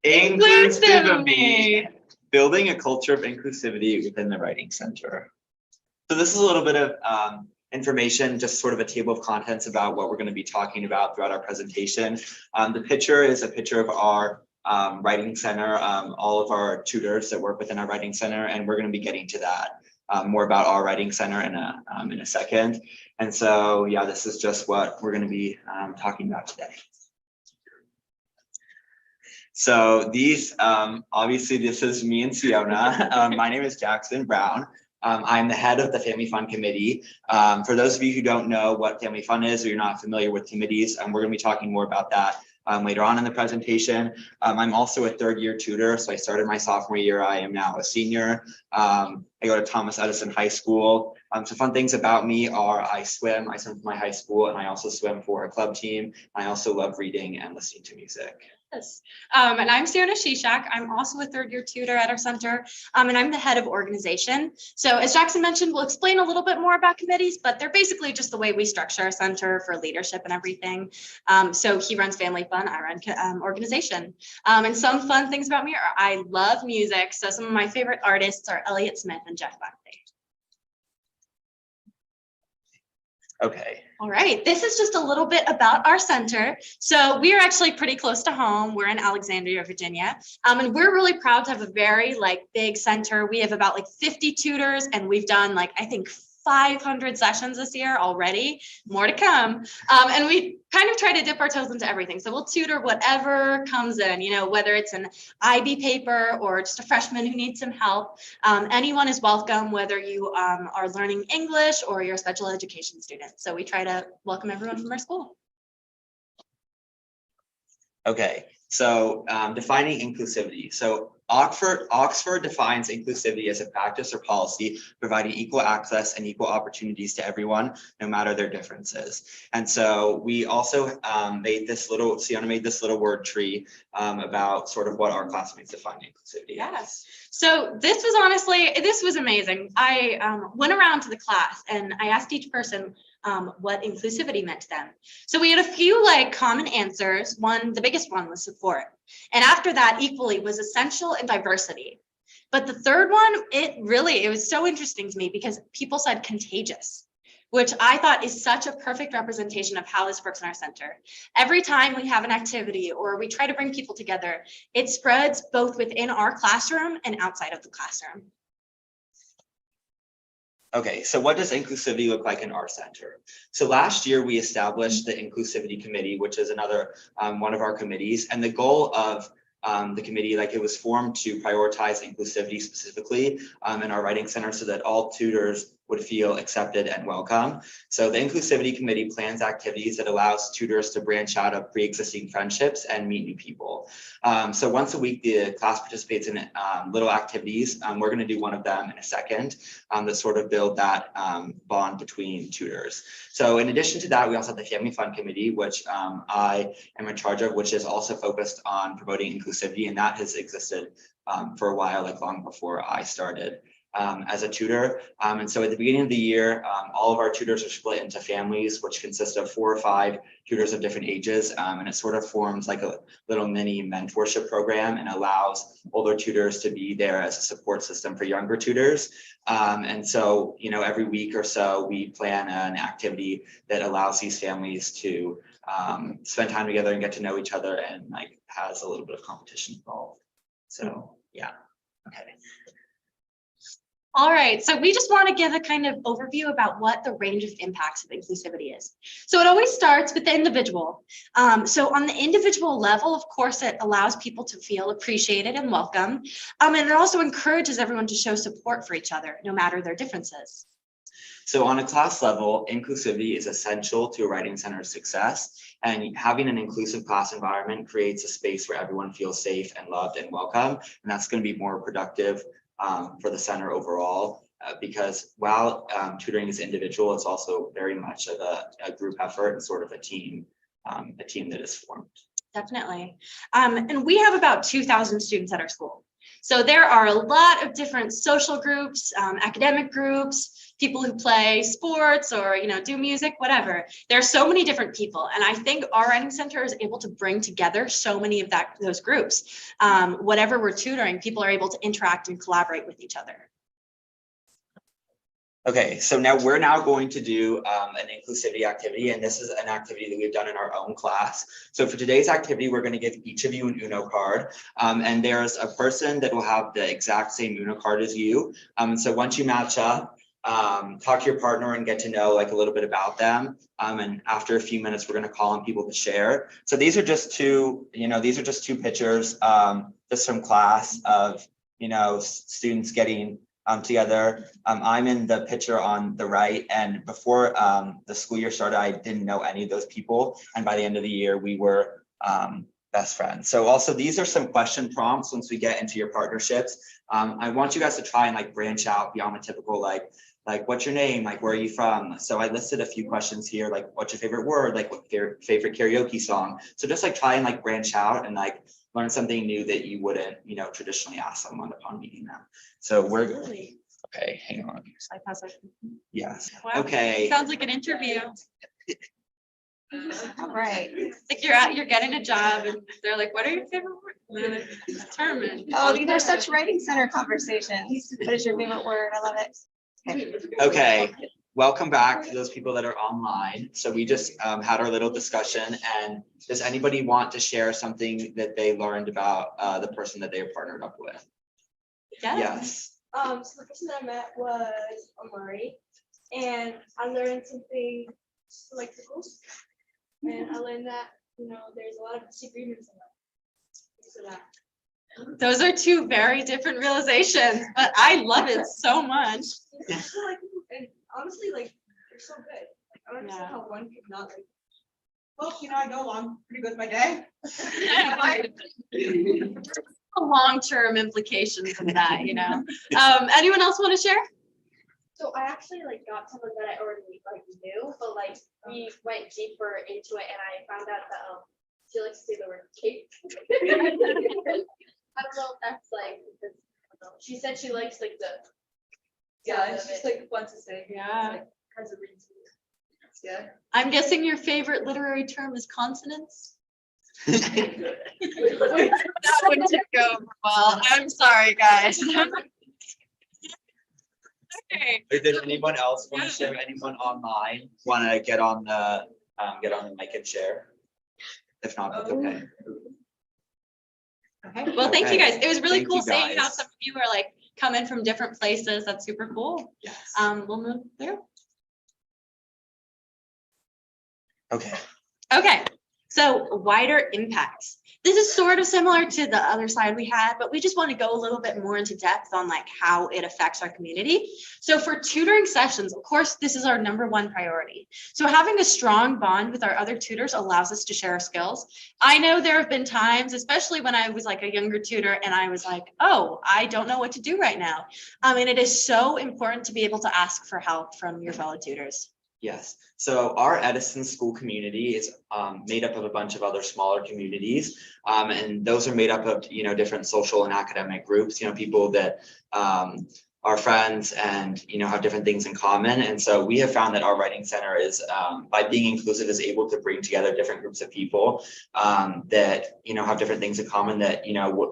InclusivIME, building a culture of inclusivity within the Writing Center. So this is a little bit of information, just sort of a table of contents about what we're going to be talking about throughout our presentation. The picture is a picture of our Writing Center, all of our tutors that work within our Writing Center, and we're going to be getting to that more about our Writing Center in a second. And so, yeah, this is just what we're going to be talking about today. So these, obviously, this is me and Siona. My name is Jackson Brown. I'm the head of the Family Fun Committee. For those of you who don't know what Family Fun is, or you're not familiar with committees, we're going to be talking more about that later on in the presentation. I'm also a third-year tutor, so I started my sophomore year. I am now a senior. I go to Thomas Edison High School. So fun things about me are I swim for my high school, and I also swim for a club team. I also love reading and listening to music. Yes. And I'm Siona Shishak. I'm also a third-year tutor at our center, and I'm the head of organization. So as Jackson mentioned, we'll explain a little bit more about committees, but they're basically just the way we structure our center for leadership and everything. So he runs Family Fun, I run organization. And some fun things about me are I love music. So some of my favorite artists are Elliott Smith and Jeff Buckley. Okay. All right, this is just a little bit about our center. So we are actually pretty close to home. We're in Alexandria, Virginia, and we're really proud to have a very big center. We have about 50 tutors, and we've done I think 500 sessions this year already, more to come. And we kind of try to dip our toes into everything. So we'll tutor whatever comes in, whether it's an IB paper or just a freshman who needs some help. Anyone is welcome, whether you are learning English or you're a special education student. So we try to welcome everyone from our school. Okay, so defining inclusivity. So Oxford defines inclusivity as a practice or policy providing equal access and equal opportunities to everyone, no matter their differences. And so we also Siona made this little word tree about sort of what our classmates define inclusivity. Yes. So this was amazing. I went around to the class and I asked each person what inclusivity meant to them. So we had a few common answers. The biggest one was support. And after that, equally was essential and diversity. But the third one, it was so interesting to me because people said contagious, which I thought is such a perfect representation of how this works in our center. Every time we have an activity or we try to bring people together, it spreads both within our classroom and outside of the classroom. Okay, so what does inclusivity look like in our center? So last year we established the Inclusivity Committee, which is another one of our committees, and the goal of the committee, it was formed to prioritize inclusivity specifically in our Writing Center so that all tutors would feel accepted and welcome. So the Inclusivity Committee plans activities that allows tutors to branch out of pre-existing friendships and meet new people. So once a week, the class participates in little activities. We're going to do one of them in a second that sort of build that bond between tutors. So in addition to that, we also have the Family Fun Committee, which I am in charge of, which is also focused on promoting inclusivity, and that has existed for a while, long before I started as a tutor. And so at the beginning of the year, all of our tutors are split into families, which consist of 4 or 5 tutors of different ages. And it sort of forms a little mini mentorship program and allows older tutors to be there as a support system for younger tutors. And so, every week or so, we plan an activity that allows these families to spend time together and get to know each other, and has a little bit of competition involved. So, yeah, okay. All right, so we just want to give a kind of overview about what the range of impacts of inclusivity is. So it always starts with the individual. So on the individual level, of course, it allows people to feel appreciated and welcome. And it also encourages everyone to show support for each other, no matter their differences. So on a class level, inclusivity is essential to a Writing Center's success, and having an inclusive class environment creates a space where everyone feels safe and loved and welcome, and that's going to be more productive for the center overall, because while tutoring is individual, it's also very much of a group effort and sort of a team that is formed. Definitely. And we have about 2,000 students at our school. So there are a lot of different social groups, academic groups, people who play sports or, do music, whatever. There are so many different people. And I think our writing center is able to bring together so many of those groups. Whatever we're tutoring, people are able to interact and collaborate with each other. Okay, so we're going to do an inclusivity activity, and this is an activity that we've done in our own class. So for today's activity, we're going to give each of you an Uno card, and there's a person that will have the exact same Uno card as you. And so once you match up, talk to your partner and get to know like a little bit about them. And after a few minutes, we're going to call on people to share. So these are just two pictures just from class of, students getting together. I'm in the picture on the right, and before the school year started, I didn't know any of those people, and by the end of the year, we were best friends. So also, these are some question prompts once we get into your partnerships. I want you guys to try and like branch out beyond the typical like what's your name, like where are you from? So I listed a few questions here, like what's your favorite word, like what's your favorite karaoke song. So just like try and like branch out and like learn something new that you wouldn't, traditionally ask someone upon meeting them. So we're Really? okay. Hang on. Yes. Wow. Okay. Sounds like an interview. All right. Like you're getting a job, and they're like, "What are your favorite words?" Determined. Oh, these are such writing center conversations. What is your favorite word? I love it. Okay. Welcome back to those people that are online. So we just had our little discussion, and does anybody want to share something that they learned about the person that they are partnered up with? Yeah. Yes. So the person that I met was Amari, and I learned something like pickles, and I learned that there's a lot of disagreements in life. So that. Those are two very different realizations, but I love it so much. And honestly, like they're so good. Like, I don't understand how one could not like. Well, I go along pretty good with my day. Long-term implications of that, Anyone else want to share? So I actually got someone that I already knew, but we went deeper into it, and I found out that she likes to say the word cake. I don't know if that's she said she likes the. Yeah, it's just fun to say. Yeah. Has a reason. Yeah. I'm guessing your favorite literary term is consonants. That wouldn't go over well. I'm sorry, guys. Okay. Does anyone else want to share? Anyone online want to get on the mic and share? If not, that's okay. Okay. Well, thank you guys. It was really Thank cool you, seeing how guys. some of you are coming from different places. That's super cool. Yes. We'll move through. Okay. Okay. So wider impacts. This is sort of similar to the other slide we had, but we just want to go a little bit more into depth on how it affects our community. So for tutoring sessions, of course, this is our #1 priority. So having a strong bond with our other tutors allows us to share our skills. I know there have been times, especially when I was a younger tutor, and I was like, oh, I don't know what to do right now. And it is so important to be able to ask for help from your fellow tutors. Yes. So our Edison school community is made up of a bunch of other smaller communities, and those are made up of different social and academic groups. People that are friends and have different things in common. And so we have found that our writing center is, by being inclusive, is able to bring together different groups of people that have different things in common that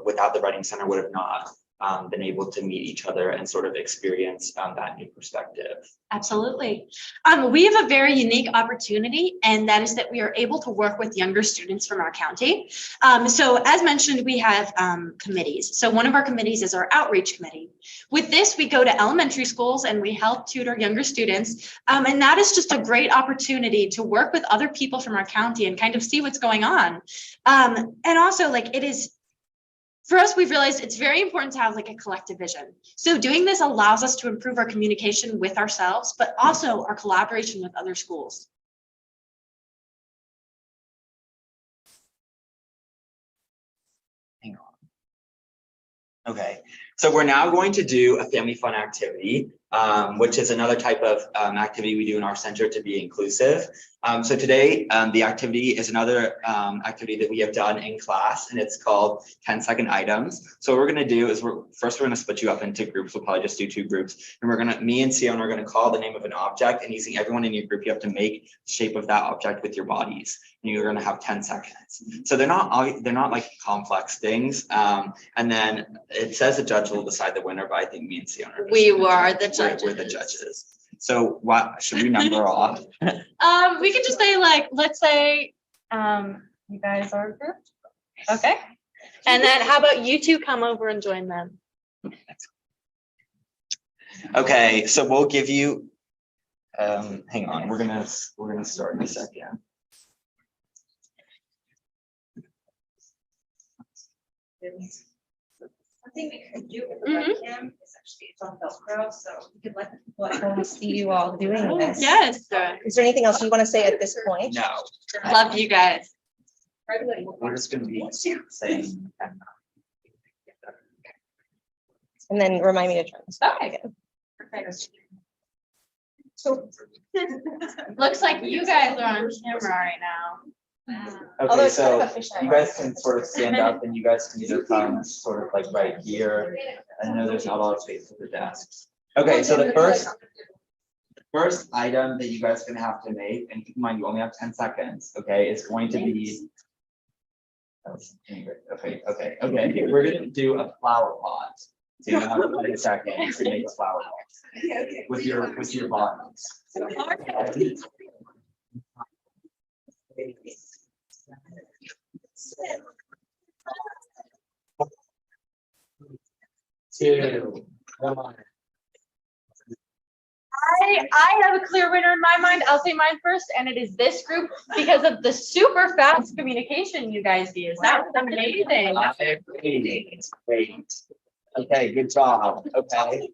without the writing center would have not been able to meet each other and sort of experience that new perspective. Absolutely. We have a very unique opportunity, and that is that we are able to work with younger students from our county. So as mentioned, we have committees. So one of our committees is our outreach committee. With this, we go to elementary schools and we help tutor younger students. And that is just a great opportunity to work with other people from our county and kind of see what's going on. And also it is, for us, we've realized it's very important to have a collective vision. So doing this allows us to improve our communication with ourselves, but also our collaboration with other schools. Hang on. Okay. So we're now going to do a family fun activity, which is another type of activity we do in our center to be inclusive. So today, the activity is another activity that we have done in class, and it's called 10-second items. So what we're going to do is we're going to split you up into groups. We'll probably just do 2 groups, and me and Siona are going to call the name of an object, and using everyone in your group, you have to make the shape of that object with your bodies, and you're going to have 10 seconds. So they're not like complex things. And then it says the judge will decide the winner, but I think me and Siona are We were the judges. We're the judges. So what should we number off? We could just say like, let's say, you guys are a group. Okay. And then how about you two come over and join them? Okay, so we'll give you, hang on, we're gonna start in a second. One thing we could do with the webcam is actually it's on Velcro, so we could let people at home see you all doing this. Yes. Is there anything else you want to say at this point? No, Love you guys. we're just gonna be saying. And then remind me to turn this back Okay. again. Perfect. So, Looks like you guys are on camera right now. although Okay, it's kind of so a fisheye. you guys can sort of stand up, and you guys can either come sort of like right here. I know there's not a lot of space at the desk. Okay, so the first item that you guys are gonna have to make, and keep in mind, you only have 10 seconds, okay, is going to be. Okay, we're gonna do a flower pot. So you have 10 seconds to make a flower pot with your bodies. Two, one. I have a clear winner in my mind. I'll say mine first, and it is this group because of the super fast communication you guys use. That was amazing. Great. Okay, good job. Okay.